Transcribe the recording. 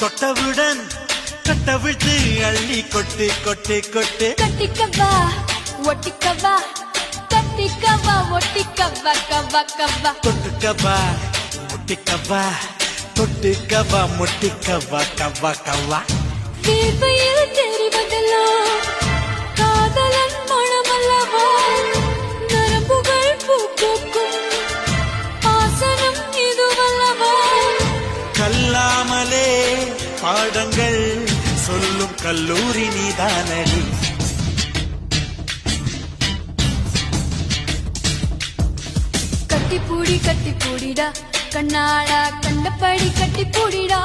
தொட்டவுடன் கட்டவிழ்த்து அள்ளி கொட்டு கொட்டு கொட்டு கட்டிக்கவா ஒட்டிக்கவா கட்டிக்கவா ஒட்டிக்கவா கவா கவா தொட்டுக்கவா முட்டிக்கவா தொட்டுக்கவா முட்டிக்கவா கவா கவா வேர்வையில் தெரிவதெல்லாம் காதலன் மனமல்லவா நரம்புகள் பூக்கும் ஆசனம் இதுவல்லவா கல்லாமலே பாடங்கள் சொல்லும் கல்லூரி நீதானடி கட்டி பூடிடா கண்ணாடா கண்டபடி கட்டி பூடிடா